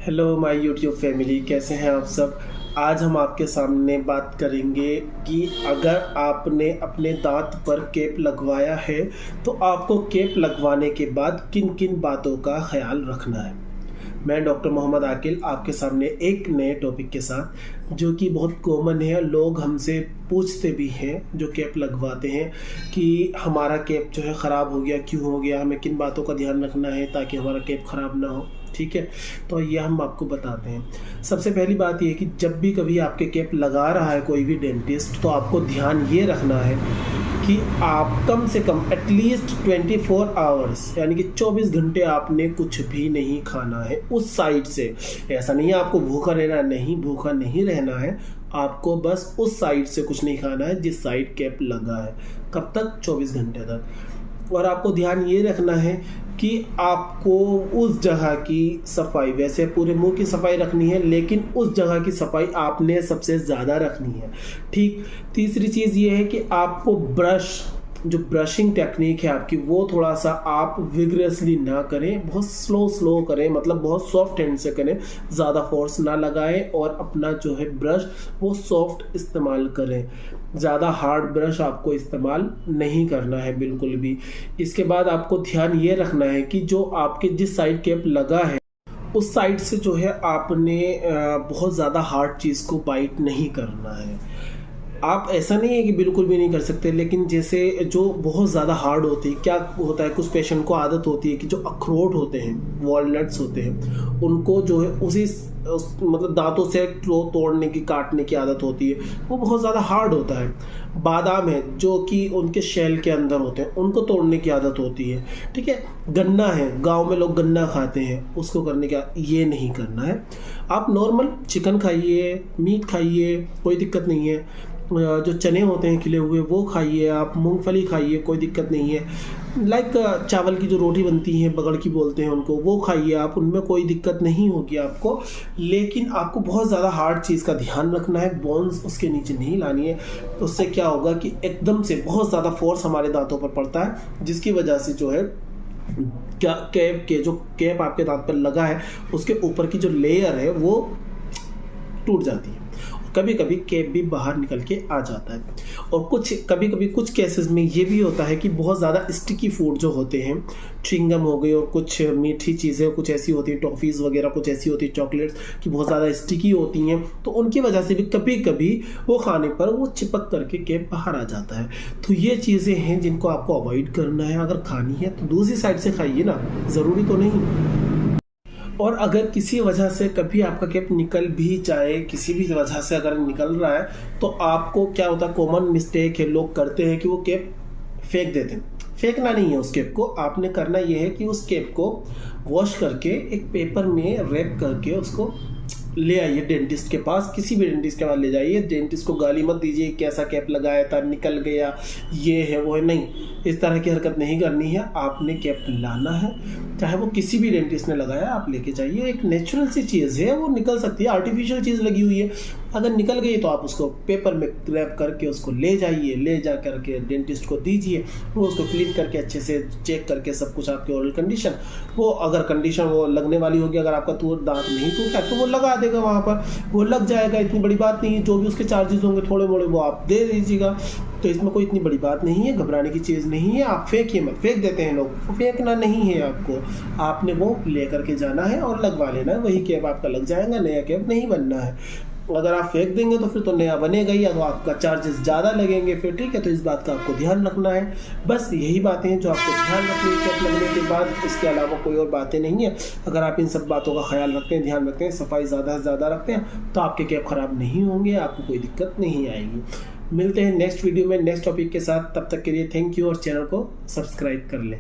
Hello my YouTube family, कैसे हैं आप सब। आज हम आपके सामने बात करेंगे कि अगर आपने अपने दांत पर केप लगवाया है तो आपको केप लगवाने के बाद किन किन बातों का ख्याल रखना है। मैं डॉक्टर मोहम्मद आकिल आपके सामने एक नए टॉपिक के साथ, जो कि बहुत कॉमन है, लोग हमसे पूछते भी हैं जो केप लगवाते हैं कि हमारा केप जो है ख़राब हो गया, क्यों हो गया, हमें किन बातों का ध्यान रखना है ताकि हमारा केप ख़राब ना हो। ठीक है, तो ये हम आपको बताते हैं। सबसे पहली बात ये है कि जब भी कभी आपके केप लगा रहा है कोई भी डेंटिस्ट, तो आपको ध्यान ये रखना है कि आप कम से कम एटलीस्ट 24 आवर्स यानी कि 24 घंटे आपने कुछ भी नहीं खाना है उस साइड से। ऐसा नहीं है आपको भूखा रहना, नहीं भूखा नहीं रहना है, आपको बस उस साइड से कुछ नहीं खाना है जिस साइड केप लगा है। कब तक? 24 घंटे तक। और आपको ध्यान ये रखना है कि आपको उस जगह की सफाई, वैसे पूरे मुंह की सफाई रखनी है, लेकिन उस जगह की सफाई आपने सबसे ज़्यादा रखनी है। ठीक। तीसरी चीज़ ये है कि आपको जो ब्रशिंग टेक्निक है आपकी, वो थोड़ा सा आप विग्रेसली ना करें, बहुत स्लो करें, मतलब बहुत सॉफ्ट हैंड से करें, ज़्यादा फोर्स ना लगाएं और अपना जो है ब्रश वो सॉफ्ट इस्तेमाल करें। ज़्यादा हार्ड ब्रश आपको इस्तेमाल नहीं करना है बिल्कुल भी। इसके बाद आपको ध्यान ये रखना है कि जो आपके जिस साइड केप लगा है उस साइड से जो है आपने बहुत ज़्यादा हार्ड चीज़ को बाइट नहीं करना है। आप ऐसा नहीं है कि बिल्कुल भी नहीं कर सकते, लेकिन जैसे जो बहुत ज़्यादा हार्ड होती है, क्या होता है कुछ पेशेंट को आदत होती है कि जो अखरोट होते हैं, वॉलनट्स होते हैं, उनको जो है मतलब दांतों से तोड़ने की, काटने की आदत होती है, वो बहुत ज़्यादा हार्ड होता है। बादाम है जो कि उनके शेल के अंदर होते हैं, उनको तोड़ने की आदत होती है। ठीक है। गन्ना है, गांव में लोग गन्ना खाते हैं, उसको करने का ये नहीं करना है। आप नॉर्मल चिकन खाइए, मीट खाइए, कोई दिक्कत नहीं है। जो चने होते हैं खिले हुए वो खाइए, आप मूंगफली खाइए, कोई दिक्कत नहीं है। लाइक चावल की जो रोटी बनती है, बगड़ की बोलते हैं उनको, वो खाइए आप, उनमें कोई दिक्कत नहीं होगी आपको। लेकिन आपको बहुत ज़्यादा हार्ड चीज़ का ध्यान रखना है, बोन्स उसके नीचे नहीं लानी है। उससे क्या होगा कि एकदम से बहुत ज़्यादा फोर्स हमारे दांतों पर पड़ता है, जिसकी वजह से जो है कैप आपके दांत पर लगा है उसके ऊपर की जो लेयर है वो टूट जाती है। कभी कभी केप भी बाहर निकल के आ जाता है। और कभी कभी कुछ केसेस में ये भी होता है कि बहुत ज़्यादा स्टिकी फूड जो होते हैं, च्युइंगम हो गई और कुछ मीठी चीज़ें कुछ ऐसी होती हैं, टॉफ़ीज़ वगैरह कुछ ऐसी होती है, चॉकलेट्स की बहुत ज़्यादा स्टिकी होती हैं, तो उनकी वजह से भी कभी कभी वो खाने पर वो चिपक करके केप बाहर आ जाता है। तो ये चीज़ें हैं जिनको आपको अवॉइड करना है। अगर खानी है तो दूसरी साइड से खाइए ना, ज़रूरी तो नहीं। और अगर किसी वजह से कभी आपका केप निकल भी जाए, किसी भी वजह से अगर निकल रहा है, तो आपको क्या होता है, कॉमन मिस्टेक है लोग करते हैं कि वो केप फेंक देते हैं। फेंकना नहीं है उस केप को, आपने करना ये है कि उस केप को वॉश करके एक पेपर में रैप करके उसको ले आइए डेंटिस्ट के पास, किसी भी डेंटिस्ट के पास ले जाइए। डेंटिस्ट को गाली मत दीजिए कैसा केप लगाया था, निकल गया, ये है वो है, नहीं, इस तरह की हरकत नहीं करनी है। आपने केप लाना है, चाहे वो किसी भी डेंटिस्ट ने लगाया, आप लेके जाइए। एक नेचुरल सी चीज़ है, वो निकल सकती है, आर्टिफिशियल चीज़ लगी हुई है, अगर निकल गई तो आप उसको पेपर में रैप करके उसको ले जाइए, ले जा करके डेंटिस्ट को दीजिए, वो उसको क्लीन करके अच्छे से चेक करके सब कुछ आपके ओरल कंडीशन, वो अगर कंडीशन वो लगने वाली होगी, अगर आपका दांत नहीं टूटा है तो वो लगा देगा, वहाँ पर वो लग जाएगा, इतनी बड़ी बात नहीं है। जो भी उसके चार्जेस होंगे थोड़े मोड़े वो आप दे दीजिएगा, तो इसमें कोई इतनी बड़ी बात नहीं है, घबराने की चीज़ नहीं है। आप फेंकिए मत, फेंक देते हैं लोग, फेंकना नहीं है आपको, आपने वो ले करके जाना है और लगवा लेना है, वही केप आपका लग जाएगा, नया केप नहीं बनना है। अगर आप फेंक देंगे तो फिर तो नया बनेगा ही, या तो आपका चार्जेस ज़्यादा लगेंगे फिर। ठीक है, तो इस बात का आपको ध्यान रखना है। बस यही बातें हैं जो आपको ध्यान रखनी है केप लगने के बाद, इसके अलावा कोई और बातें नहीं है। अगर आप इन सब बातों का ख्याल रखते हैं, ध्यान रखते हैं, सफाई ज़्यादा से ज़्यादा रखते हैं, तो आपके केप ख़राब नहीं होंगे, आपको कोई दिक्कत नहीं आएगी। मिलते हैं नेक्स्ट वीडियो में नेक्स्ट टॉपिक के साथ, तब तक के लिए थैंक यू, और चैनल को सब्सक्राइब कर लें।